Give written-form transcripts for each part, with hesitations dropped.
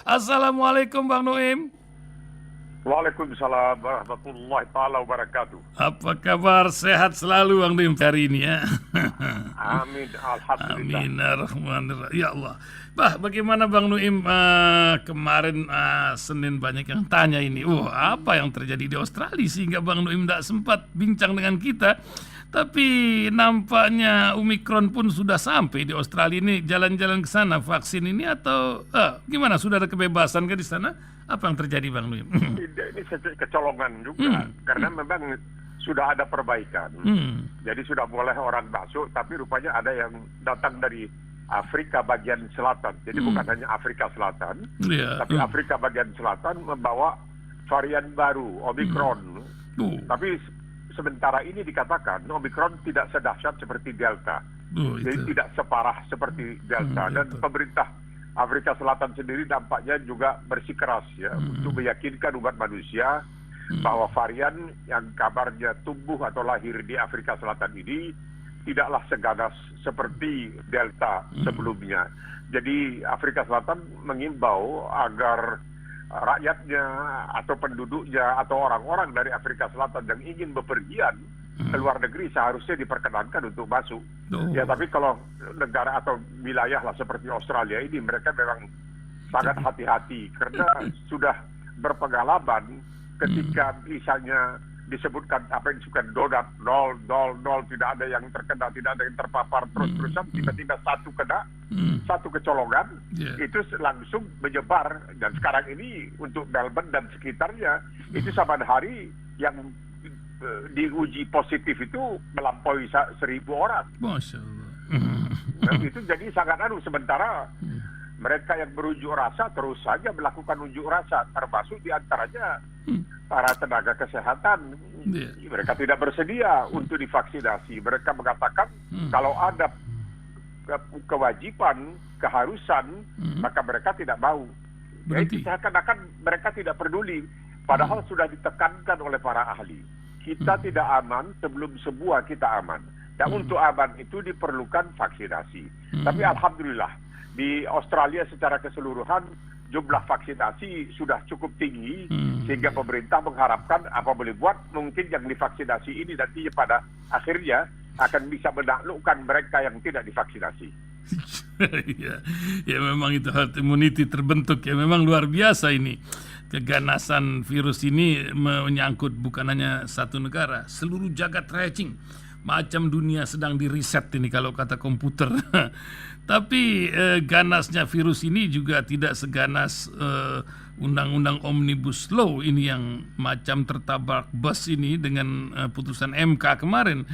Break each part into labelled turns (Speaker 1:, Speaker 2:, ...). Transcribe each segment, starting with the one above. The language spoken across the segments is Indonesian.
Speaker 1: Assalamualaikum Bang Nuim.
Speaker 2: Waalaikumsalam warahmatullahi taala wabarakatuh.
Speaker 1: Apa kabar? Sehat selalu Bang Nuim hari ini ya.
Speaker 2: Amin, alhamdulillah.
Speaker 1: Amin rahmanir. Ya Allah. Bah, bagaimana Bang Nuim kemarin Senin banyak yang tanya ini. Apa yang terjadi di Australia sehingga Bang Nuim tidak sempat bincang dengan kita. Tapi nampaknya Omikron pun sudah sampai di Australia ini. Jalan-jalan ke sana vaksin ini atau gimana? Sudah ada kebebasan ke di sana? Apa yang terjadi Bang Nuim?
Speaker 2: Ini kecolongan juga karena memang sudah ada perbaikan. Jadi sudah boleh orang masuk, tapi rupanya ada yang datang dari Afrika bagian selatan. Jadi bukan hanya Afrika Selatan, tapi Afrika bagian selatan membawa varian baru Omikron. Tapi sementara ini dikatakan Omikron tidak sedahsyat seperti Delta. Jadi tidak separah seperti Delta. Dan pemerintah Afrika Selatan sendiri nampaknya juga bersikeras ya untuk meyakinkan umat manusia bahwa varian yang kabarnya tumbuh atau lahir di Afrika Selatan ini tidaklah seganas seperti Delta sebelumnya. Jadi Afrika Selatan mengimbau agar rakyatnya atau penduduknya atau orang-orang dari Afrika Selatan yang ingin bepergian ke luar negeri seharusnya diperkenankan untuk masuk. Ya, tapi kalau negara atau wilayah lah seperti Australia ini, mereka memang sangat hati-hati karena sudah berpengalaman ketika misalnya disebutkan apa yang disebutkan donat 0, 0, 0, tidak ada yang terkena, tidak ada yang terpapar, terus-terusan tiba-tiba satu kena, satu kecolongan, itu langsung menyebar. Dan sekarang ini untuk Melbourne dan sekitarnya, itu saban hari yang diuji positif itu melampaui 1.000 orang.
Speaker 1: Masya Allah.
Speaker 2: Dan itu jadi sangat sementara mereka yang berunjuk rasa terus saja melakukan unjuk rasa, termasuk diantaranya para tenaga kesehatan. Mereka tidak bersedia untuk divaksinasi. Mereka mengatakan kalau ada kewajiban, keharusan, maka mereka tidak mau. Jadi seakan-akan mereka tidak peduli. Padahal sudah ditekankan oleh para ahli. Kita tidak aman sebelum semua kita aman. Dan untuk aman itu diperlukan vaksinasi. Tapi alhamdulillah di Australia secara keseluruhan jumlah vaksinasi sudah cukup tinggi sehingga pemerintah mengharapkan apa boleh buat mungkin yang divaksinasi ini nanti pada akhirnya akan bisa menaklukkan mereka yang tidak divaksinasi.
Speaker 1: ya memang itu herd immunity terbentuk ya, memang luar biasa ini. Keganasan virus ini menyangkut bukan hanya satu negara, seluruh jagat racing. Macam dunia sedang diriset ini kalau kata komputer. Tapi ganasnya virus ini juga tidak seganas undang-undang Omnibus Law ini yang macam tertabrak bus ini dengan putusan MK kemarin.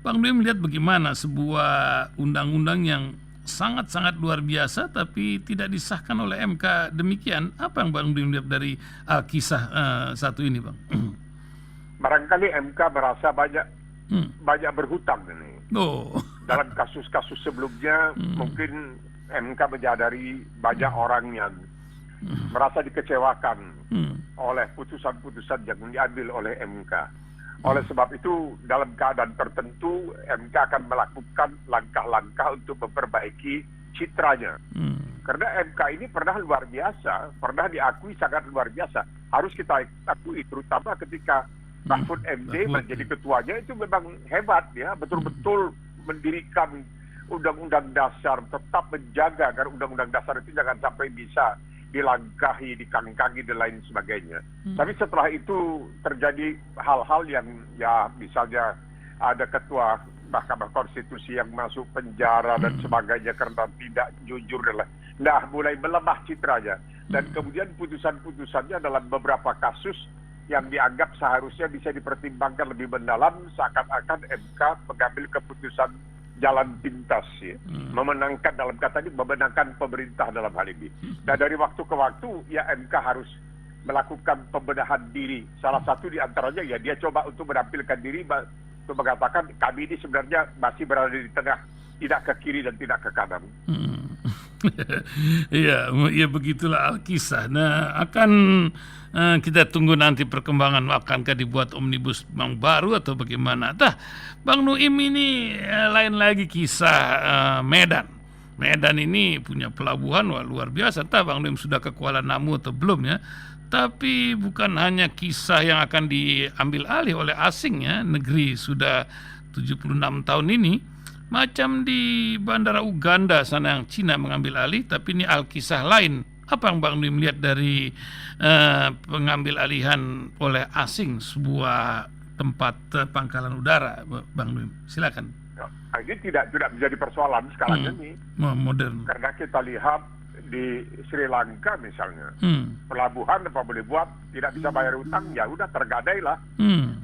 Speaker 1: Bang Dwi melihat bagaimana sebuah undang-undang yang sangat-sangat luar biasa tapi tidak disahkan oleh MK demikian. Apa yang Bang Dwi melihat dari kisah satu ini, Bang?
Speaker 2: Barangkali MK merasa banyak berhutang ini. Dalam kasus-kasus sebelumnya mungkin MK menyadari banyak orang yang merasa dikecewakan oleh putusan-putusan yang diambil oleh MK. Oleh sebab itu dalam keadaan tertentu MK akan melakukan langkah-langkah untuk memperbaiki citranya. Karena MK ini pernah luar biasa, pernah diakui sangat luar biasa. Harus kita akui terutama ketika Mahfud MD menjadi ketuanya itu memang hebat ya, betul-betul mendirikan undang-undang dasar, tetap menjaga agar undang-undang dasar itu jangan sampai bisa dilangkahi, dikangkangi dan lain sebagainya. Tapi setelah itu terjadi hal-hal yang ya misalnya ada ketua Mahkamah Konstitusi yang masuk penjara dan sebagainya karena tidak jujur dan lain. Nah, mulai melemah citranya. Dan kemudian putusan-putusannya dalam beberapa kasus yang dianggap seharusnya bisa dipertimbangkan lebih mendalam, seakan-akan MK mengambil keputusan jalan pintas ya. Memenangkan dalam kata ini memenangkan pemerintah dalam hal ini. Dan dari waktu ke waktu ya MK harus melakukan pembenahan diri. Salah satu di antaranya ya dia coba untuk menampilkan diri untuk mengatakan kami ini sebenarnya masih berada di tengah, tidak ke kiri dan tidak ke kanan.
Speaker 1: Ya begitulah Alkisah. Nah, akan kita tunggu nanti perkembangan, akankah dibuat omnibus yang baru atau bagaimana. Bang Nuim ini lain lagi kisah Medan. Medan ini punya pelabuhan wah, luar biasa. Entah Bang Lim sudah ke Kuala Namu atau belum ya. Tapi bukan hanya kisah yang akan diambil alih oleh asing ya. Negeri sudah 76 tahun ini. Macam di bandara Uganda sana yang Cina mengambil alih. Tapi ini alkisah lain. Apa yang Bang Lim lihat dari pengambil alihan oleh asing sebuah tempat pangkalan udara, Bang Lim? Silakan.
Speaker 2: Ini tidak menjadi persoalan sekarang ini.
Speaker 1: Modern.
Speaker 2: Karena kita lihat di Sri Lanka misalnya, pelabuhan apa boleh buat, tidak bisa bayar utang, ya udah tergadai lah.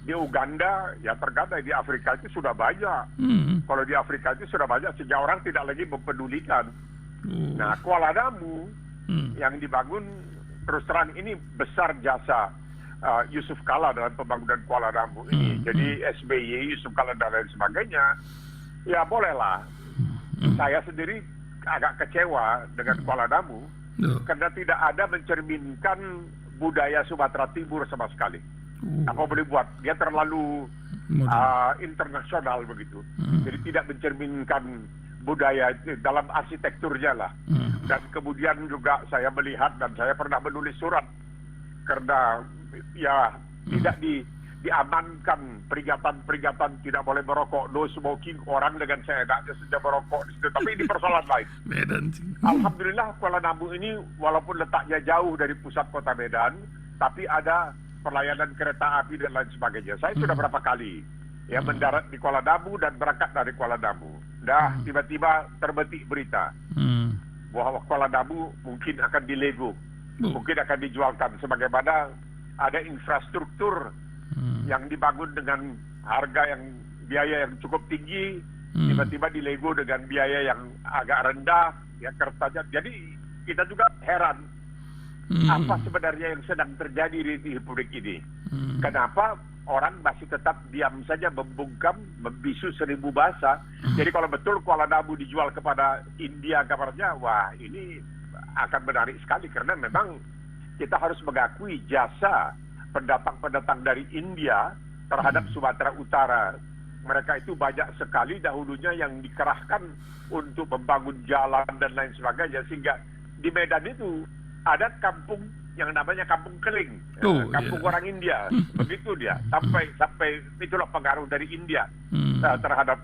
Speaker 2: Di Uganda ya tergadai, di Afrika itu sudah banyak. Kalau di Afrika itu sudah banyak sehingga orang tidak lagi mempedulikan. Nah, Kuala Namu yang dibangun, terus terang ini besar jasa Yusuf Kala dalam pembangunan Kuala Namu ini. Jadi SBY, Yusuf Kala dan lain sebagainya. Ya bolehlah. Saya sendiri agak kecewa dengan Kuala Namu karena tidak ada mencerminkan budaya Sumatera Timur sama sekali. Apa boleh buat? Dia terlalu internasional begitu. Jadi tidak mencerminkan budaya itu dalam arsitekturnya lah. Dan kemudian juga saya melihat dan saya pernah menulis surat karena ya tidak diamankan peringatan tidak boleh merokok, no smoking, orang dengan seenaknya saja merokok di situ. Tapi ini persoalan lain. Alhamdulillah Kuala Namu ini walaupun letaknya jauh dari pusat kota Medan, tapi ada pelayanan kereta api dan lain sebagainya. Saya sudah berapa kali ya mendarat di Kuala Namu dan berangkat dari Kuala Namu. Dah tiba-tiba terbetik berita bahwa Kuala Namu mungkin akan dilego, mungkin akan dijualkan, sebagaimana ada infrastruktur yang dibangun dengan biaya yang cukup tinggi, tiba-tiba dilego dengan biaya yang agak rendah, ya kertasnya. Jadi kita juga heran apa sebenarnya yang sedang terjadi di Republik ini. Kenapa orang masih tetap diam saja, membungkam, membisu 1000 bahasa. Jadi kalau betul Kuala Namu dijual kepada India kabarnya, wah ini akan menarik sekali karena memang kita harus mengakui jasa pendatang-pendatang dari India terhadap Sumatera Utara. Mereka itu banyak sekali dahulunya yang dikerahkan untuk membangun jalan dan lain sebagainya, sehingga di Medan itu ada kampung yang namanya Kampung Keling, kampung orang India. Begitu dia. Sampai itulah pengaruh dari India terhadap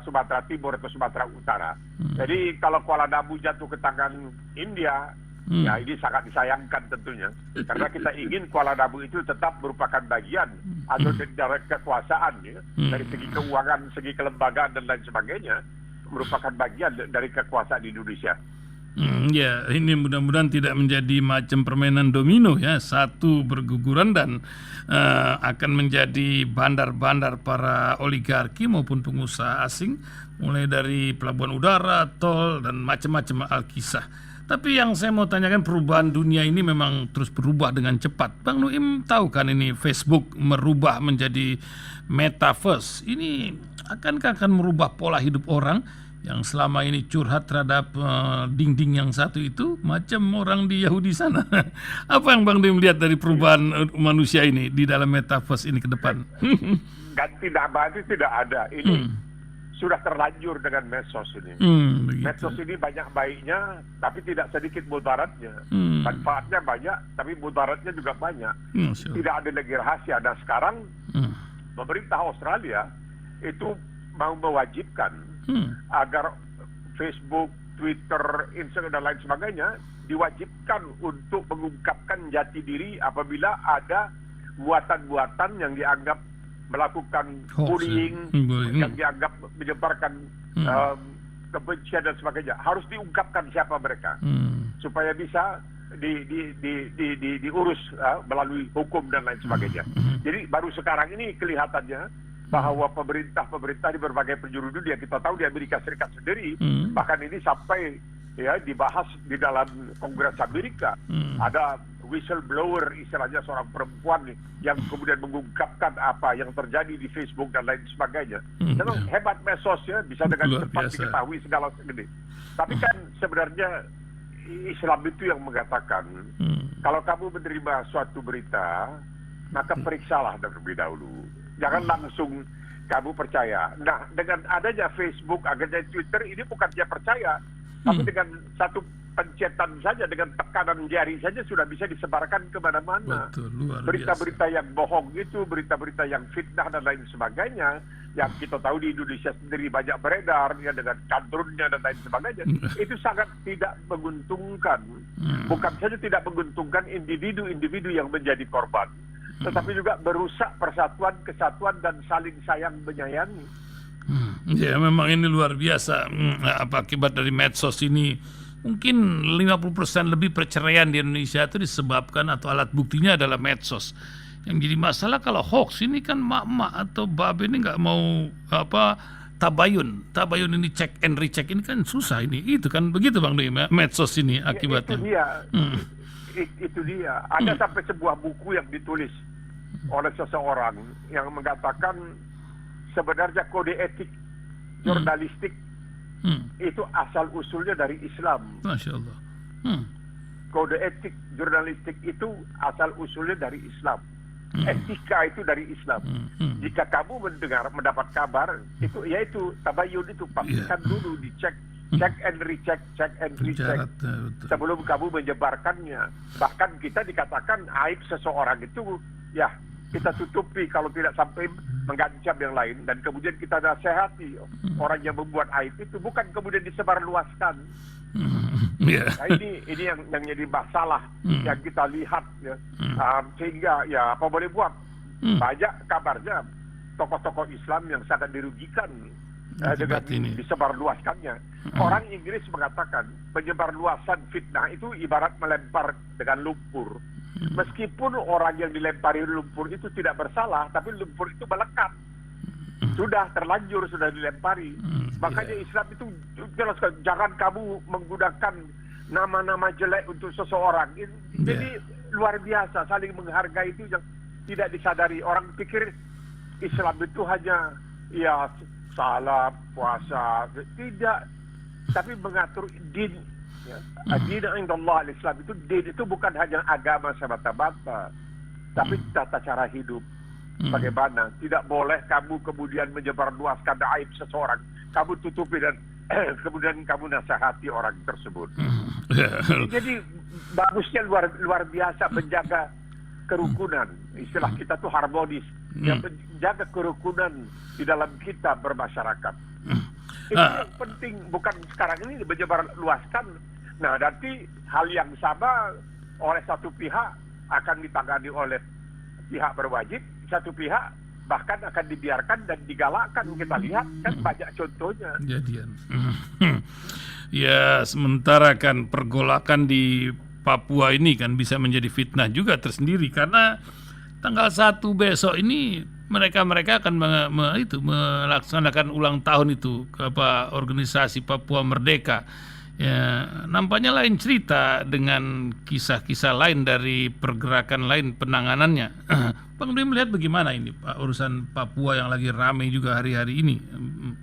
Speaker 2: Sumatera Timur atau Sumatera Utara. Jadi kalau Kuala Namu jatuh ke tangan India, ya ini sangat disayangkan tentunya, karena kita ingin Kuala Namu itu tetap merupakan bagian atau dari kekuasaan ya, dari segi keuangan, segi kelembagaan dan lain sebagainya, merupakan bagian dari kekuasaan Indonesia.
Speaker 1: Ya, ini mudah-mudahan tidak menjadi macam permainan domino ya, satu berguguran dan akan menjadi bandar-bandar para oligarki maupun pengusaha asing, mulai dari pelabuhan udara, tol dan macam-macam alkisah. Tapi yang saya mau tanyakan, perubahan dunia ini memang terus berubah dengan cepat. Bang Nuim tahu kan ini Facebook merubah menjadi metaverse. Ini akankah akan merubah pola hidup orang yang selama ini curhat terhadap dinding yang satu itu, macam orang di Yahudi sana. Apa yang Bang Nuim lihat dari perubahan manusia ini di dalam metaverse ini ke depan?
Speaker 2: Ganti nama itu tidak ada. Ini sudah terlanjur dengan medsos ini. Medsos ini banyak baiknya, tapi tidak sedikit mudaratnya. Manfaatnya banyak, tapi mudaratnya juga banyak. Tidak ada lagi rahasia. Dan sekarang pemerintah Australia itu mau mewajibkan agar Facebook, Twitter, Instagram dan lain sebagainya diwajibkan untuk mengungkapkan jati diri apabila ada buatan-buatan yang dianggap melakukan bullying, yang dianggap menyebarkan kebencian dan sebagainya. Harus diungkapkan siapa mereka supaya bisa diurus melalui hukum dan lain sebagainya. Jadi baru sekarang ini kelihatannya bahwa pemerintah di berbagai penjuru dunia, kita tahu di Amerika Serikat sendiri, bahkan ini sampai ya dibahas di dalam Kongres Amerika. Ada whistleblower, istilahnya seorang perempuan yang kemudian mengungkapkan apa yang terjadi di Facebook dan lain sebagainya. Memang hebat medsos ya, bisa dengan cepat diketahui segala segala. Tapi kan sebenarnya Islam itu yang mengatakan kalau kamu menerima suatu berita, maka periksalah terlebih dahulu. Jangan langsung kamu percaya. Nah, dengan adanya Facebook, adanya Twitter, ini bukan dia percaya, Tapi dengan satu pencetan saja, dengan tekanan jari saja sudah bisa disebarkan kemana-mana.
Speaker 1: Betul, luar
Speaker 2: Berita-berita yang bohong itu, berita-berita yang fitnah dan lain sebagainya, yang kita tahu di Indonesia sendiri banyak beredar, ya, dengan kadrunnya dan lain sebagainya, itu sangat tidak menguntungkan. Bukan saja tidak menguntungkan individu-individu yang menjadi korban, tetapi juga merusak persatuan, kesatuan, dan saling sayang menyayangi.
Speaker 1: Ya, memang ini luar biasa. Apa akibat dari medsos ini? Mungkin 50% lebih perceraian di Indonesia itu disebabkan atau alat buktinya adalah medsos. Yang jadi masalah kalau hoax ini kan mak-mak atau babe ini nggak mau tabayun ini check and recheck ini kan susah ini. Itu kan begitu Bang Dwi, medsos ini akibatnya.
Speaker 2: Itu dia. Ada sampai sebuah buku yang ditulis oleh seseorang yang mengatakan sebenarnya kode etik jurnalistik itu asal usulnya dari Islam.
Speaker 1: Masya Allah.
Speaker 2: Kode etik jurnalistik itu asal usulnya dari Islam. Etika itu dari Islam. Jika kamu mendapat kabar itu, yaitu tabayun itu, pastikan dulu dicek, check and recheck sebelum kamu menyebarkannya. Bahkan kita dikatakan aib seseorang itu ya kita tutupi kalau tidak sampai mengancam yang lain, dan kemudian kita nasihati orang yang membuat aib itu, bukan kemudian disebarluaskan. Nah, ini yang jadi masalah yang kita lihat, ya. Sehingga ya apa boleh buat, banyak kabarnya tokoh-tokoh Islam yang sangat dirugikan dengan disebarluaskannya. Orang Inggris mengatakan penyebarluasan fitnah itu ibarat melempar dengan lumpur. Meskipun orang yang dilempari lumpur itu tidak bersalah, tapi lumpur itu melekat. Sudah terlanjur, sudah dilempari. Makanya Islam itu jelaskan, jangan kamu menggunakan nama-nama jelek untuk seseorang. Jadi luar biasa, saling menghargai itu yang tidak disadari. Orang pikir Islam itu hanya ya salat, puasa, tidak. Tapi mengatur din. Ya. Din indallah al-Islam itu, din itu bukan hanya agama semata-mata, tapi tata cara hidup. Bagaimana? Tidak boleh kamu kemudian menyebarluaskan aib seseorang, kamu tutupi dan kemudian kamu nasihati orang tersebut. Jadi bagusnya luar biasa menjaga kerukunan. Istilah kita tuh harmonis, yang menjaga kerukunan di dalam kita bermasyarakat. Itu yang penting, bukan sekarang ini menyebarluaskan. Nah, nanti hal yang sama oleh satu pihak akan ditangani oleh pihak berwajib, satu pihak bahkan akan dibiarkan dan digalakkan. Kita lihat kan banyak contohnya. Jadian.
Speaker 1: Ya, sementara kan pergolakan di Papua ini kan bisa menjadi fitnah juga tersendiri, karena tanggal 1 besok ini mereka akan melaksanakan ulang tahun itu organisasi Papua Merdeka. Ya, nampaknya lain cerita dengan kisah-kisah lain dari pergerakan lain penanganannya. Bang Dwi melihat bagaimana ini Pak, urusan Papua yang lagi ramai juga hari-hari ini,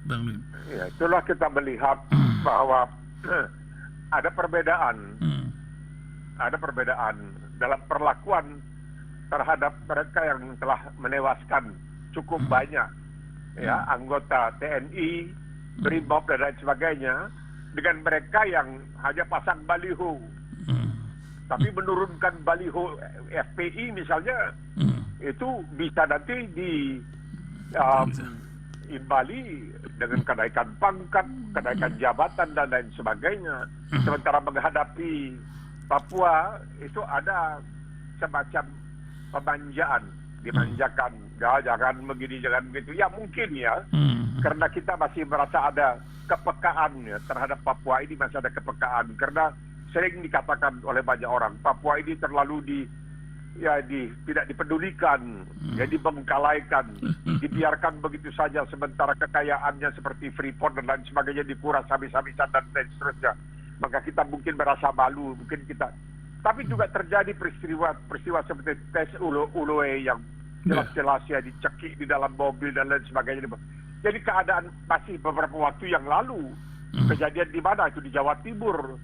Speaker 1: Bang Dwi?
Speaker 2: Ya, itulah kita melihat bahwa ada perbedaan dalam perlakuan terhadap mereka yang telah menewaskan cukup banyak, ya, anggota TNI, BRIMOB dan lain sebagainya, dengan mereka yang hanya pasang baliho, tapi menurunkan baliho FPI misalnya, itu bisa nanti imbali dengan kenaikan pangkat, kenaikan jabatan dan lain sebagainya. Sementara menghadapi Papua itu ada semacam pemanjaan, dimanjakan, jangan begini, jangan begitu. Ya mungkin ya, karena kita masih merasa ada kepekaan ya, terhadap Papua ini masih ada kepekaan, karena sering dikatakan oleh banyak orang Papua ini terlalu tidak dipedulikan, ya dibengkalaikan, dibiarkan begitu saja, sementara kekayaannya seperti Freeport dan lain sebagainya dikuras habis-habisan dan seterusnya. Maka kita mungkin merasa malu, tapi juga terjadi peristiwa seperti tes Uloe yang jelas-jelas ya dicekik di dalam mobil dan lain sebagainya. Jadi keadaan masih beberapa waktu yang lalu, kejadian di mana itu di Jawa Timur,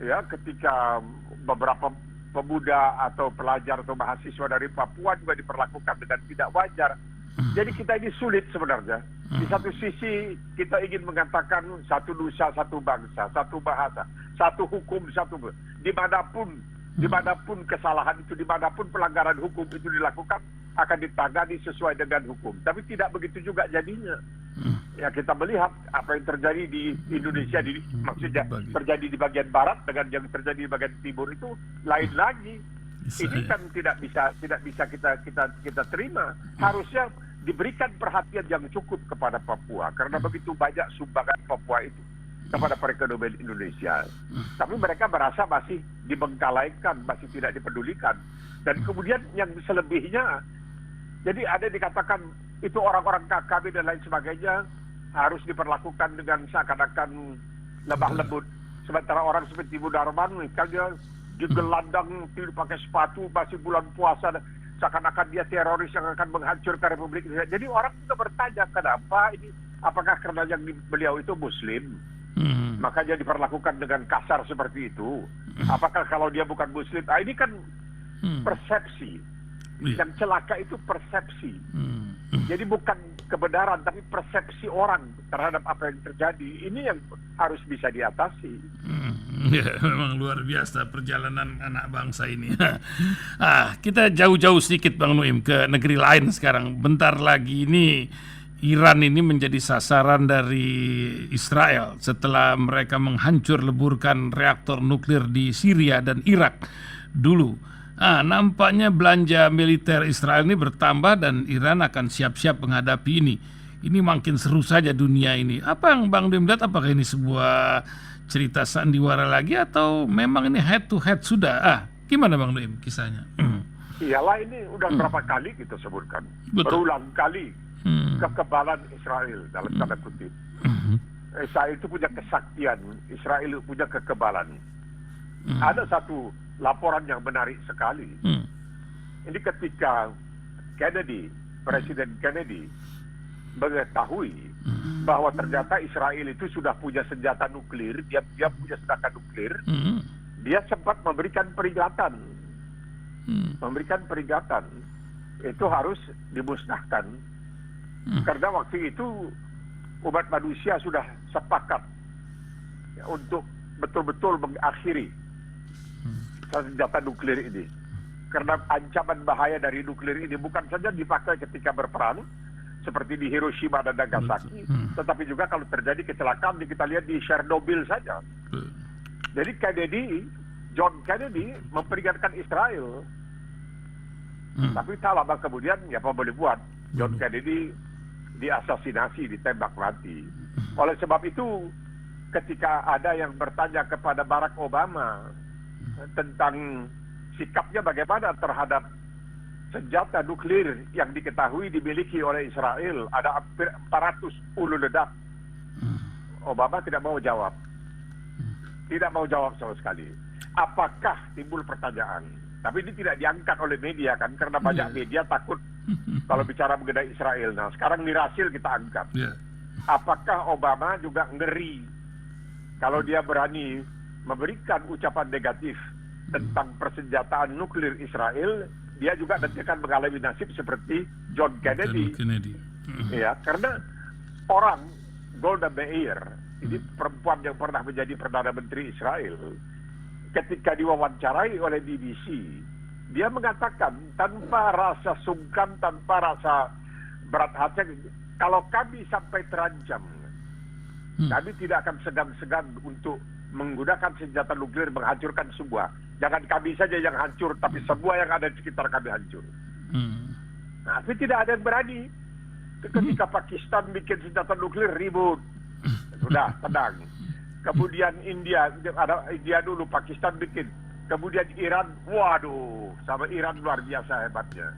Speaker 2: ya, ketika beberapa pemuda atau pelajar atau mahasiswa dari Papua juga diperlakukan dengan tidak wajar. Jadi kita ini sulit sebenarnya Di satu sisi kita ingin mengatakan satu nusa, satu bangsa, satu bahasa, satu hukum, dimanapun kesalahan itu, dimanapun pelanggaran hukum itu dilakukan akan ditangani sesuai dengan hukum. Tapi tidak begitu juga jadinya. Ya, kita melihat apa yang terjadi di Indonesia, maksudnya terjadi di bagian barat dengan yang terjadi di bagian timur itu lain lagi. Ini kan tidak bisa kita terima. Harusnya diberikan perhatian yang cukup kepada Papua karena begitu banyak sumbangan Papua itu kepada perekonomian Indonesia. Tapi mereka merasa masih dibengkalaikan, masih tidak dipedulikan. Dan kemudian yang selebihnya, jadi ada dikatakan itu orang-orang KKB dan lain sebagainya harus diperlakukan dengan seakan-akan lemah lembut. Sementara orang seperti Munarman, kalau dia digelandang, tidak pakai sepatu, masih bulan puasa, seakan-akan dia teroris yang akan menghancurkan Republik Indonesia. Jadi orang juga bertanya, kenapa ini? Apakah karena yang beliau itu Muslim? Makanya diperlakukan dengan kasar seperti itu. Apakah kalau dia bukan Muslim? Ini kan persepsi. Yang celaka itu persepsi. Jadi bukan kebenaran, tapi persepsi orang terhadap apa yang terjadi. Ini yang harus bisa diatasi.
Speaker 1: Ya, memang luar biasa perjalanan anak bangsa ini. Kita jauh-jauh sedikit Bang Nuim ke negeri lain sekarang. Bentar lagi ini Iran ini menjadi sasaran dari Israel setelah mereka menghancur leburkan reaktor nuklir di Syria dan Irak dulu. Nampaknya belanja militer Israel ini bertambah dan Iran akan siap-siap menghadapi ini. Ini makin seru saja dunia ini. Apa yang Bang Nuim lihat, apakah ini sebuah cerita sandiwara lagi atau memang ini head to head sudah? Gimana Bang Nuim kisahnya?
Speaker 2: Iyalah, ini udah berapa kali kita sebutkan. Berulang kali kekebalan Israel dalam tanda kutip. Israel itu punya kesaktian, Israel punya kekebalan. Ada satu laporan yang menarik sekali. Ini ketika Presiden Kennedy mengetahui bahwa ternyata Israel itu sudah punya senjata nuklir, dia punya senjata nuklir, dia sempat memberikan peringatan. Itu harus dimusnahkan. Karena waktu itu umat manusia sudah sepakat untuk betul-betul mengakhiri senjata nuklir ini. Karena ancaman bahaya dari nuklir ini bukan saja dipakai ketika berperang seperti di Hiroshima dan Nagasaki, tetapi juga kalau terjadi kecelakaan kita lihat di Chernobyl saja. Jadi John Kennedy memperingatkan Israel, tapi tak lama kemudian ya apa boleh buat, John Kennedy diasasinasi, ditembak mati. Oleh sebab itu ketika ada yang bertanya kepada Barack Obama tentang sikapnya bagaimana terhadap senjata nuklir yang diketahui dimiliki oleh Israel, ada hampir 400 hulu ledak, Obama tidak mau jawab. Tidak mau jawab sama sekali. Apakah timbul pertanyaan? Tapi ini tidak diangkat oleh media kan, karena banyak media takut kalau bicara mengenai Israel. Nah, sekarang dirhasil kita angkat. Apakah Obama juga ngeri kalau dia berani memberikan ucapan negatif tentang persenjataan nuklir Israel, dia juga nanti akan mengalami nasib seperti John Kennedy. Ya, karena orang Golda Meir, ini perempuan yang pernah menjadi Perdana Menteri Israel, ketika diwawancarai oleh BBC, dia mengatakan tanpa rasa sungkan, tanpa rasa berat hati, kalau kami sampai terancam, kami tidak akan segan-segan untuk menggunakan senjata nuklir menghancurkan semua. Jangan kami saja yang hancur, tapi semua yang ada di sekitar kami hancur. Nah, tapi tidak ada yang berani. Ketika Pakistan bikin senjata nuklir, ribut. Sudah, tenang. Kemudian India dulu, Pakistan bikin. Kemudian Iran, waduh, sama Iran luar biasa hebatnya.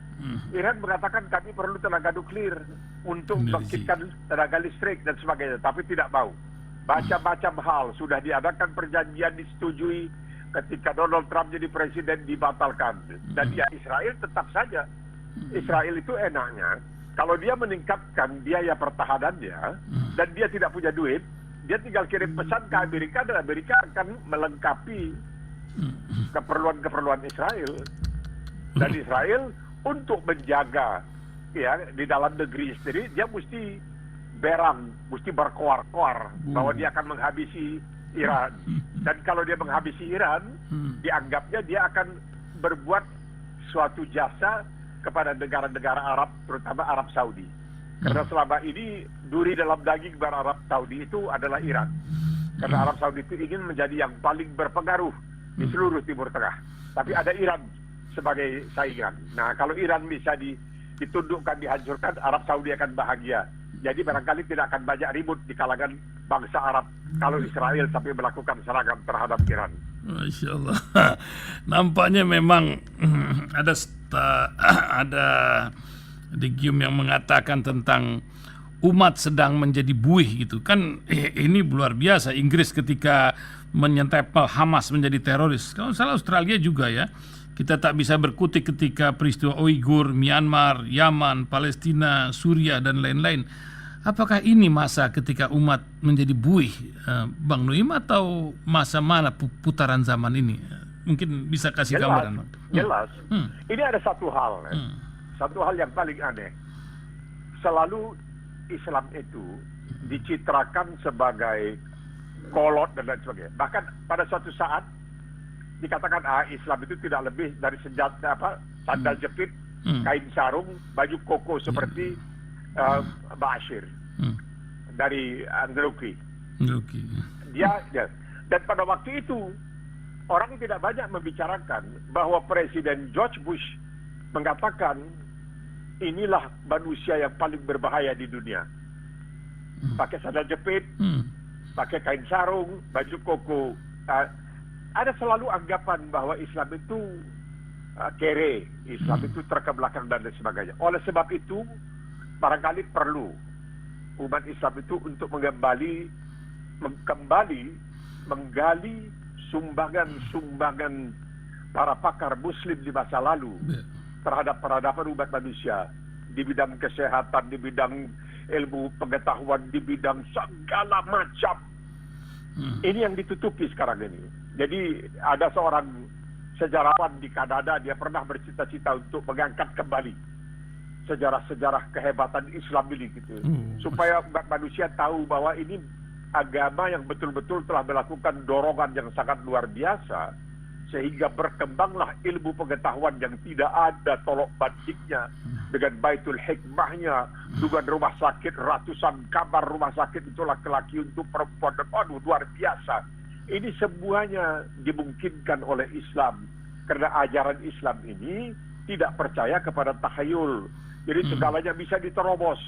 Speaker 2: Iran mengatakan kami perlu tenaga nuklir untuk membangkitkan tenaga listrik dan sebagainya, tapi tidak mau. Macam-macam hal sudah diadakan perjanjian, disetujui. Ketika Donald Trump jadi presiden dibatalkan. Dan ya Israel tetap saja. Israel itu enaknya kalau dia meningkatkan biaya pertahanannya dan dia tidak punya duit, dia tinggal kirim pesan ke Amerika dan Amerika akan melengkapi keperluan-keperluan Israel. Dan Israel untuk menjaga ya di dalam negeri sendiri, dia mesti berang, mesti berkoar-koar bahwa dia akan menghabisi Iran. Dan kalau dia menghabisi Iran, dianggapnya dia akan berbuat suatu jasa kepada negara-negara Arab, terutama Arab Saudi. Karena selama ini duri dalam daging Arab Saudi itu adalah Iran. Karena Arab Saudi itu ingin menjadi yang paling berpengaruh di seluruh Timur Tengah. Tapi ada Iran sebagai saingan. Nah, kalau Iran bisa ditundukkan, dihancurkan, Arab Saudi akan bahagia. Jadi barangkali tidak akan banyak ribut di kalangan bangsa Arab kalau Israel sampai melakukan serangan terhadap Iran.
Speaker 1: Masya Allah. Nampaknya memang ada digium yang mengatakan tentang umat sedang menjadi buih gitu kan. Ini luar biasa. Inggris ketika menyentepel Hamas menjadi teroris, kalau salah Australia juga ya. Kita tak bisa berkutik ketika peristiwa Uighur, Myanmar, Yaman, Palestina, Suriah dan lain-lain. Apakah ini masa ketika umat menjadi buih, Bang Nuim, atau masa mana putaran zaman ini? Mungkin bisa kasih gambaran, Bang.
Speaker 2: Jelas. Ini ada satu hal, satu hal yang paling aneh. Selalu Islam itu dicitrakan sebagai kolot dan lain sebagainya. Bahkan pada suatu saat dikatakan Islam itu tidak lebih dari sandal jepit, kain sarung, baju koko seperti Bashir dari Angluki. Dia dan pada waktu itu orang tidak banyak membicarakan bahwa Presiden George Bush mengatakan inilah manusia yang paling berbahaya di dunia. Pakai sandal jepit, pakai kain sarung, baju koko. Ada selalu anggapan bahwa Islam itu kere, Islam itu terkebelakang dan lain sebagainya. Oleh sebab itu, barangkali perlu umat Islam itu untuk kembali menggali sumbangan para pakar Muslim di masa lalu terhadap peradaban umat manusia di bidang kesehatan, di bidang ilmu pengetahuan, di bidang segala macam. Ini yang ditutupi sekarang ini. Jadi ada seorang sejarawan di Kanada, dia pernah bercita-cita untuk mengangkat kembali sejarah-sejarah kehebatan Islam ini gitu. Supaya umat manusia tahu bahwa ini agama yang betul-betul telah melakukan dorongan yang sangat luar biasa sehingga berkembanglah ilmu pengetahuan yang tidak ada tolok bandingnya dengan Baitul Hikmahnya, dengan rumah sakit, ratusan kamar rumah sakit itu laki-laki untuk perempuan, dan luar biasa. Ini semuanya dimungkinkan oleh Islam karena ajaran Islam ini tidak percaya kepada takhayul. Jadi segalanya bisa diterobos.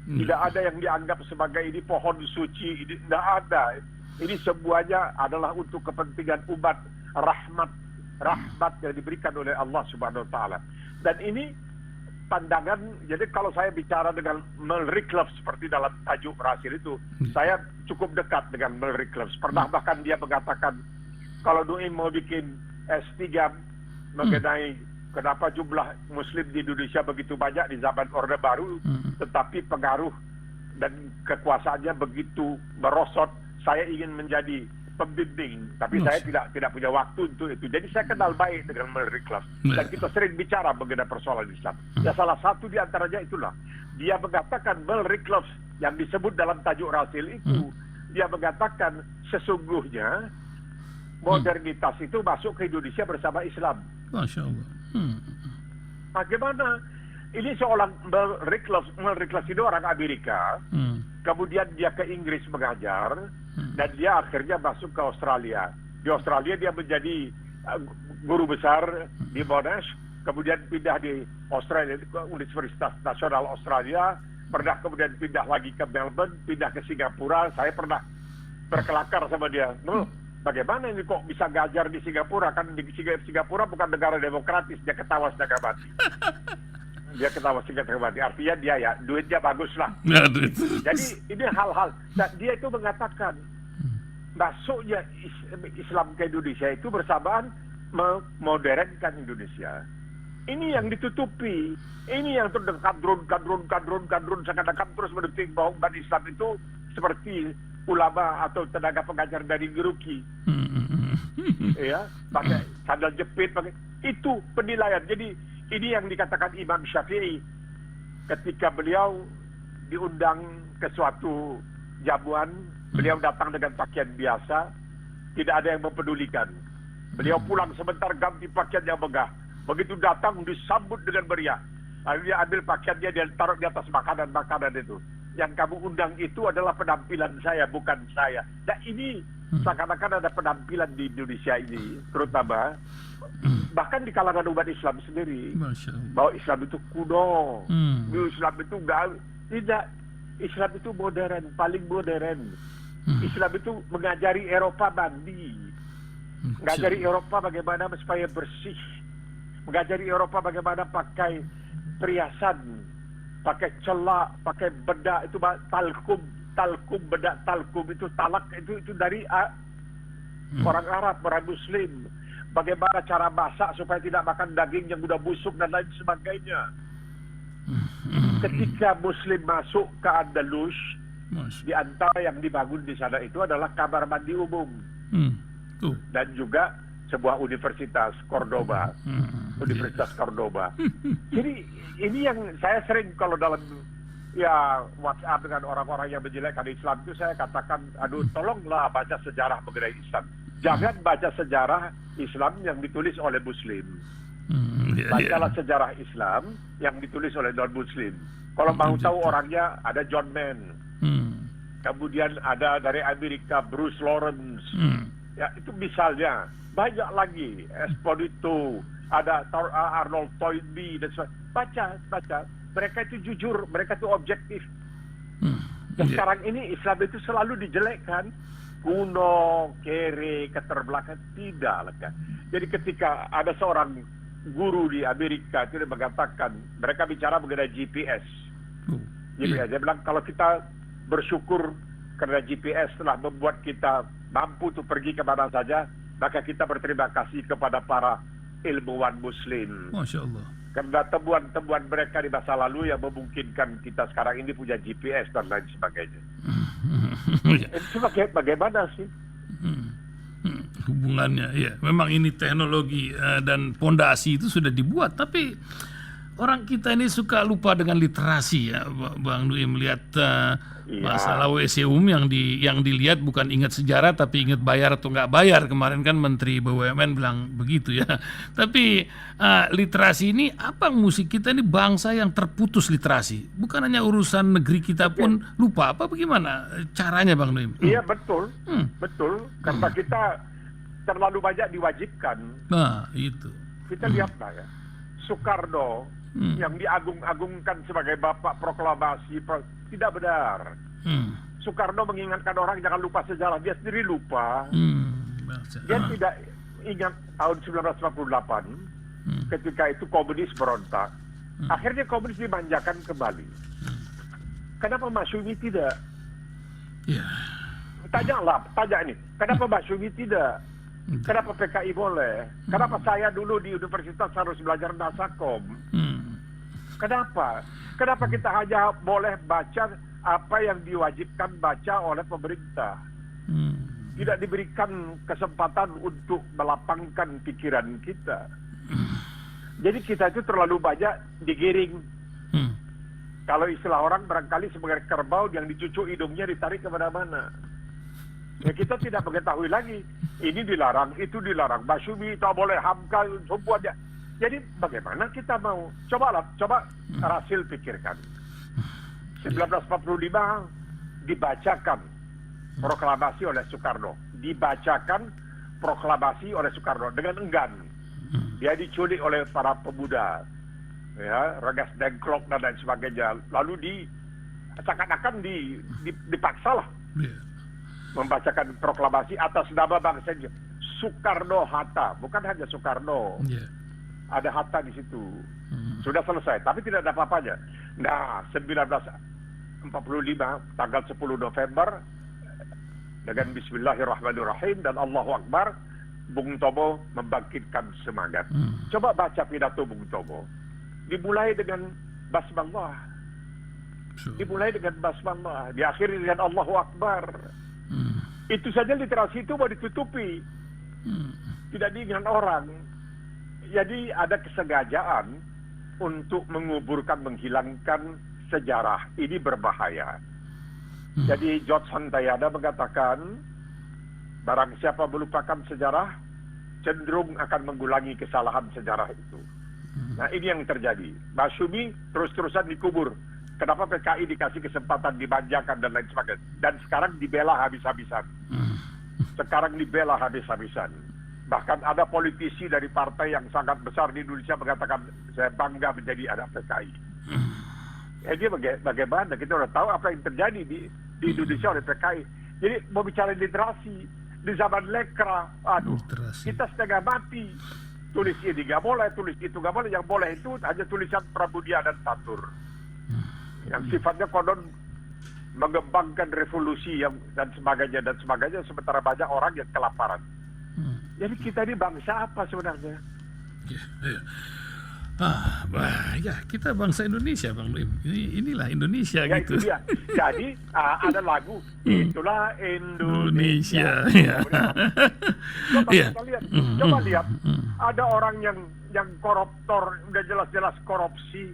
Speaker 2: Tidak ada yang dianggap sebagai ini pohon suci, ini tidak ada. Ini semuanya adalah untuk kepentingan umat, rahmat yang diberikan oleh Allah Subhanahu wa taala. Dan ini pandangan, jadi kalau saya bicara dengan Mel Reclus seperti dalam tajuk Rasil itu, saya cukup dekat dengan Mel Reclus. Pernah bahkan dia mengatakan kalau Nuim mau bikin S3 mengenai kenapa jumlah Muslim di Indonesia begitu banyak di zaman Orde Baru, tetapi pengaruh dan kekuasaannya begitu merosot, saya ingin menjadi pembimbing, tapi saya tidak punya waktu untuk itu. Jadi saya kenal baik dengan Mel Reclus dan kita sering bicara mengenai persoalan Islam. Ya salah satu di antaranya itulah dia mengatakan, Mel Reclus yang disebut dalam tajuk Rasil itu, dia mengatakan sesungguhnya modernitas itu masuk ke Indonesia bersama Islam.
Speaker 1: Masya Allah.
Speaker 2: Bagaimana? Ini seorang Mel Reclus itu orang Amerika, kemudian dia ke Inggris mengajar, dan dia akhirnya masuk ke Australia. Di Australia dia menjadi guru besar di Monash, kemudian pindah di Australia, ke Universitas Nasional Australia, pernah kemudian pindah lagi ke Melbourne, pindah ke Singapura. Saya pernah berkelakar sama dia. Bagaimana ini kok bisa ngajar di Singapura? Kan di Singapura bukan negara demokratis. Dia ketawa setengah mati. Artinya dia ya duitnya bagus lah. Jadi ini hal-hal. Nah, dia itu mengatakan masuknya Islam ke Indonesia itu bersamaan memodernkan Indonesia. Ini yang ditutupi. Ini yang kadrun seakan-akan terus mendetik bahwa umat Islam itu seperti ulama atau tenaga pengajar dari Geruki. Ya, pakai sandal jepit, pakai itu penilaian. Jadi ini yang dikatakan Imam Syafi'i ketika beliau diundang ke suatu jamuan, beliau datang dengan pakaian biasa, tidak ada yang mempedulikan. Beliau pulang sebentar ganti pakaian yang megah. Begitu datang disambut dengan meriah. Lalu dia ambil pakaiannya, dia taruh di atas makanan-makanan itu. Yang kamu undang itu adalah penampilan saya, bukan saya. Nah ini seakan-akan ada penampilan di Indonesia ini, terutama bahkan di kalangan umat Islam sendiri, bahwa Islam itu kuno, Islam itu tidak. Islam itu modern, paling modern. Islam itu mengajari Eropa mandi, mengajari Eropa bagaimana supaya bersih, mengajari Eropa bagaimana pakai perhiasan, pakai celak, pakai bedak itu talkum, bedak talkum itu talak itu dari orang Arab, orang Muslim. Bagaimana cara masak supaya tidak makan daging yang sudah busuk dan lain sebagainya. Ketika Muslim masuk ke Andalus, di antara yang dibangun di sana itu adalah kamar mandi umum dan juga sebuah universitas Cordoba, Universitas Cordoba. Jadi ini yang saya sering kalau dalam WhatsApp dengan orang-orang yang menjelekkan Islam itu saya katakan, aduh tolonglah baca sejarah mengenai Islam. Jangan baca sejarah Islam yang ditulis oleh Muslim. Bacalah sejarah Islam yang ditulis oleh non-Muslim. Kalau mau tahu orangnya, ada John Mann. Kemudian ada dari Amerika Bruce Lawrence. Ya itu misalnya. Banyak lagi. Esposito, ada Arnold Toynbee dan sebagainya. Baca. Mereka itu jujur, mereka itu objektif. Dan sekarang ini Islam itu selalu dijelekkan. Kuno, kere, keterbelakangan. Tidak. Jadi ketika ada seorang guru di Amerika itu mengatakan, mereka bicara mengenai GPS. Dia bilang kalau kita bersyukur karena GPS telah membuat kita mampu untuk pergi kemana saja, maka kita berterima kasih kepada para ilmuwan Muslim.
Speaker 1: Masya Allah.
Speaker 2: Karena temuan-temuan mereka di masa lalu yang memungkinkan kita sekarang ini punya GPS dan lain sebagainya. Itu bagaimana sih?
Speaker 1: Hubungannya, ya. Memang ini teknologi dan pondasi itu sudah dibuat, tapi orang kita ini suka lupa dengan literasi ya, Bang Dwi, melihat masalah WSEUM yang dilihat bukan ingat sejarah tapi ingat bayar atau nggak bayar. Kemarin kan Menteri BUMN bilang begitu ya. Tapi literasi ini apa, musik kita ini bangsa yang terputus literasi. Bukan hanya urusan negeri kita pun lupa, apa bagaimana caranya Bang Dwi?
Speaker 2: Iya betul, betul. Karena kita terlalu banyak diwajibkan.
Speaker 1: Nah itu.
Speaker 2: Kita lihatlah ya, Soekarno yang diagung-agungkan sebagai bapak proklamasi tidak benar. Soekarno mengingatkan orang jangan lupa sejarah, dia sendiri lupa. Dia tidak ingat tahun 1948 ketika itu komunis berontak. Akhirnya komunis dimanjakan kembali. Kenapa Masyumi tidak? Tanya ini, kenapa Masyumi tidak? Kenapa PKI boleh? Kenapa saya dulu di universitas harus belajar nasakom? Kenapa? Kenapa kita hanya boleh baca apa yang diwajibkan baca oleh pemerintah? Tidak diberikan kesempatan untuk melapangkan pikiran kita. Jadi kita itu terlalu banyak digiring. Kalau istilah orang barangkali sebagai kerbau yang dicucuk hidungnya ditarik kemana-mana. Ya kita tidak mengetahui lagi. Ini dilarang, itu dilarang. Masyumi tak boleh, Hamka, semuanya. Jadi bagaimana kita mau? Coba Rasil pikirkan. 1945 dibacakan proklamasi oleh Soekarno. Dibacakan proklamasi oleh Soekarno dengan enggan. Dia diculik oleh para pemuda. Ya, Regas Dengklok dan lain sebagainya. Lalu seakan-akan dipaksalah. Membacakan proklamasi atas nama bangsa ini. Soekarno-Hatta, bukan hanya Soekarno. Ada Hatta di situ. Sudah selesai, tapi tidak ada apa-apanya. Nah, 1945 tanggal 10 November dengan Bismillahirrahmanirrahim dan Allahu Akbar, Bung Tomo membangkitkan semangat. Coba baca pidato Bung Tomo. Dimulai dengan basmalah. Dimulai dengan basmalah, diakhiri dengan Allahu Akbar. Itu saja literasi itu mau ditutupi. Tidak diingat orang. Jadi ada kesengajaan untuk menguburkan, menghilangkan sejarah ini berbahaya. Jadi George Santayana mengatakan, barang siapa melupakan sejarah, cenderung akan mengulangi kesalahan sejarah itu. Nah, ini yang terjadi. Masyumi terus-terusan dikubur. Kenapa PKI dikasih kesempatan dimanjakan dan lain sebagainya. Dan sekarang dibela habis-habisan. Bahkan ada politisi dari partai yang sangat besar di Indonesia mengatakan, saya bangga menjadi anak PKI. Jadi bagaimana? Kita sudah tahu apa yang terjadi di Indonesia oleh PKI. Jadi mau bicara literasi, di zaman lekra, kita setengah mati. Tulis ini nggak boleh, tulis itu nggak boleh. Yang boleh itu hanya tulisan Pramudia dan Tatur. Yang sifatnya konon mengembangkan revolusi dan sebagainya, sementara banyak orang yang kelaparan. Jadi kita ini bangsa apa sebenarnya?
Speaker 1: Kita bangsa Indonesia, Bang Nuim. Inilah Indonesia
Speaker 2: ya,
Speaker 1: gitu.
Speaker 2: Itu dia. Jadi ada lagu, itulah Indonesia. Coba lihat, ada orang yang koruptor, udah jelas-jelas korupsi,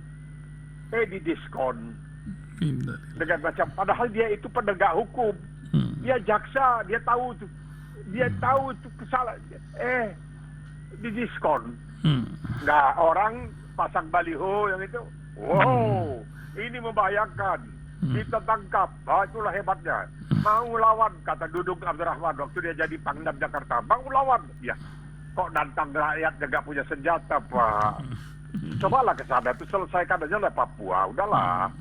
Speaker 2: didiskon dengan macam. Padahal dia itu penegak hukum, dia jaksa, dia tahu itu kesalahan, didiskon. Nah, orang pasang baliho yang itu, wow, ini membahayakan, kita tangkap. Itulah hebatnya. Mau lawan, kata Dudung Abdurrahman waktu dia jadi Pangdam Jakarta, mau lawan. Ya, kok nantang rakyat nggak punya senjata, Pak. Cobalah ke sana, itu selesaikan aja lah Papua, udahlah.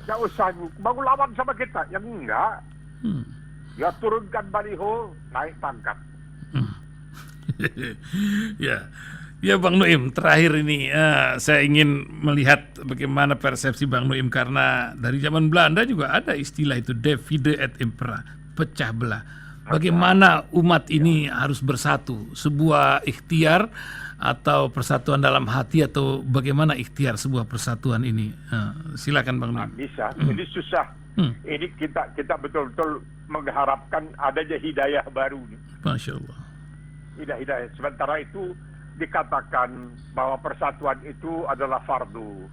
Speaker 2: Nggak usah mau lawan sama kita, yang enggak. Ya turunkan baliho, naik pangkat.
Speaker 1: Ya Bang Nuim, terakhir ini saya ingin melihat bagaimana persepsi Bang Nuim, karena dari zaman Belanda juga ada istilah itu, divide et impera, pecah belah. Bagaimana umat ini harus bersatu, sebuah ikhtiar atau persatuan dalam hati, atau bagaimana ikhtiar sebuah persatuan ini? Silakan Bang Nuim.
Speaker 2: Bisa, jadi susah. Ini kita betul-betul mengharapkan adanya hidayah baru.
Speaker 1: Masya Allah.
Speaker 2: Hidayah. Sementara itu dikatakan bahwa persatuan itu adalah fardu.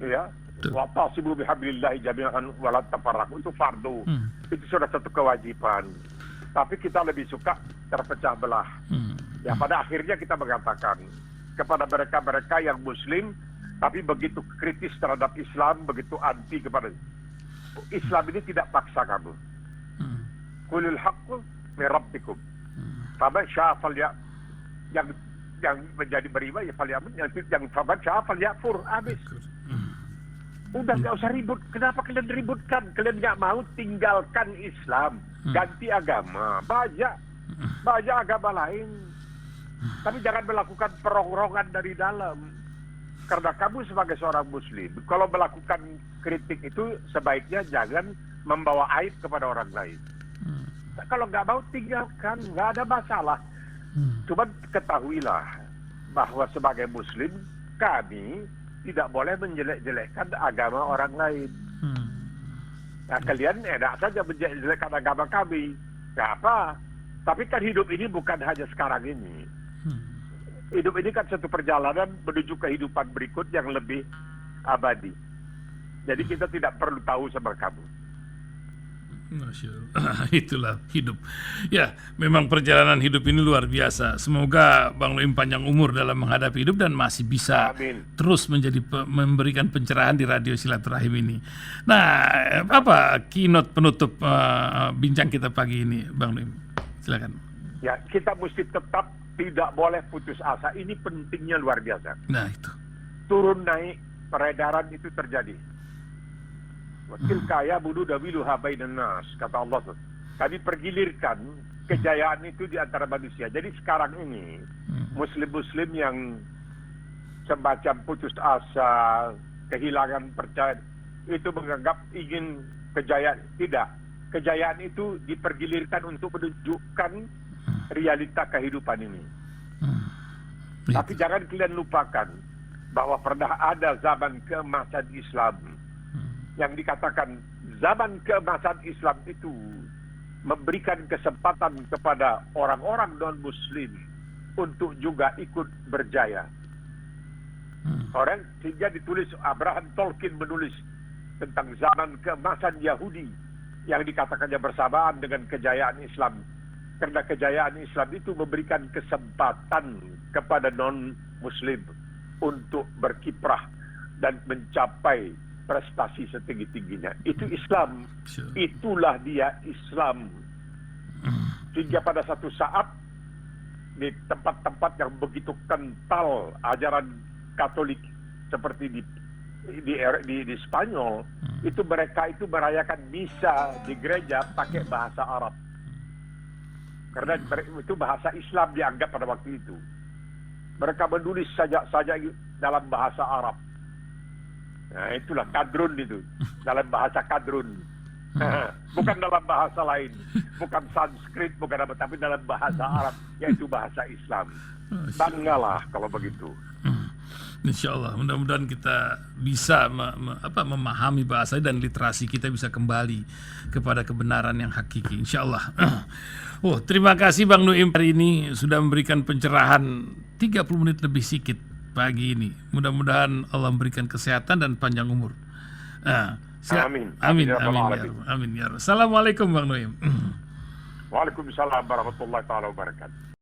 Speaker 2: Ya, wa'tasimu bihablillahi jami'an wa la tafarraqu, itu fardu. Itu sudah satu kewajiban. Tapi kita lebih suka terpecah belah. Ya, pada akhirnya kita mengatakan kepada mereka-mereka yang muslim tapi begitu kritis terhadap Islam, begitu anti kepada Islam, ini tidak paksa kamu. Qulil haqqu min rabbikum. Faman syaa yang menjadi beriman ya falyamin, yang faman syaa falyakfur. Habis. Udah nggak usah ribut. Kenapa kalian ributkan? Kalian nggak mau tinggalkan Islam, ganti agama. Banyak agama lain. Tapi jangan melakukan perongrongan dari dalam. Karena kamu sebagai seorang muslim, kalau melakukan kritik itu sebaiknya jangan membawa aib kepada orang lain. Kalau nggak mau tinggalkan, nggak ada masalah. Cuman ketahuilah bahwa sebagai muslim kami tidak boleh menjelek-jelekkan agama orang lain. Nah, kalian enak saja menjelek-jelekkan agama kami. Nggak apa. Tapi kan hidup ini bukan hanya sekarang ini. Hidup ini kan satu perjalanan menuju kehidupan berikut yang lebih abadi. Jadi kita tidak perlu tahu sama kamu.
Speaker 1: Masya Allah. Itulah hidup. Ya, memang perjalanan hidup ini luar biasa. Semoga Bang Nuim panjang umur dalam menghadapi hidup dan masih bisa terus memberikan pencerahan di Radio Silaturahim ini. Nah, apa keynote penutup bincang kita pagi ini, Bang Nuim? Silakan.
Speaker 2: Ya, kita mesti tetap tidak boleh putus asa. Ini pentingnya luar biasa.
Speaker 1: Nah, itu.
Speaker 2: Turun naik peredaran itu terjadi. Wakil kaya bunuh dawilu habai dan nas, kata Allah. Kami pergilirkan kejayaan itu di antara manusia. Jadi sekarang ini muslim-muslim yang semacam putus asa, kehilangan percaya, itu menganggap ingin kejayaan. Tidak. Kejayaan itu dipergilirkan untuk menunjukkan realita kehidupan ini. Tapi jangan kalian lupakan bahwa pernah ada zaman keemasan Islam. Yang dikatakan zaman keemasan Islam itu memberikan kesempatan kepada orang-orang non-muslim untuk juga ikut berjaya. Orang sehingga ditulis Abraham Tolkien menulis tentang zaman keemasan Yahudi yang dikatakannya bersamaan dengan kejayaan Islam. Karena kejayaan Islam itu memberikan kesempatan kepada non-Muslim untuk berkiprah dan mencapai prestasi setinggi-tingginya. Itu Islam. Itulah dia Islam. Sehingga pada satu saat di tempat-tempat yang begitu kental ajaran Katolik seperti di Spanyol, itu mereka itu merayakan misa di gereja pakai bahasa Arab. Karena itu bahasa Islam dianggap pada waktu itu. Mereka menulis saja dalam bahasa Arab. Nah, itulah kadrun itu, dalam bahasa kadrun. Bukan dalam bahasa lain, bukan Sanskrit, bukan apa, tapi dalam bahasa Arab, yaitu bahasa Islam. Banggalah kalau begitu.
Speaker 1: Insya Allah, mudah-mudahan kita bisa memahami bahasa dan literasi kita bisa kembali kepada kebenaran yang hakiki. Insya Allah. Terima kasih Bang Nuim hari ini sudah memberikan pencerahan 30 menit lebih sedikit pagi ini. Mudah-mudahan Allah memberikan kesehatan dan panjang umur.
Speaker 2: Amin.
Speaker 1: Amin. Amin. Ya. Assalamualaikum Bang Nuim.
Speaker 2: Waalaikumsalam warahmatullahi wabarakatuh.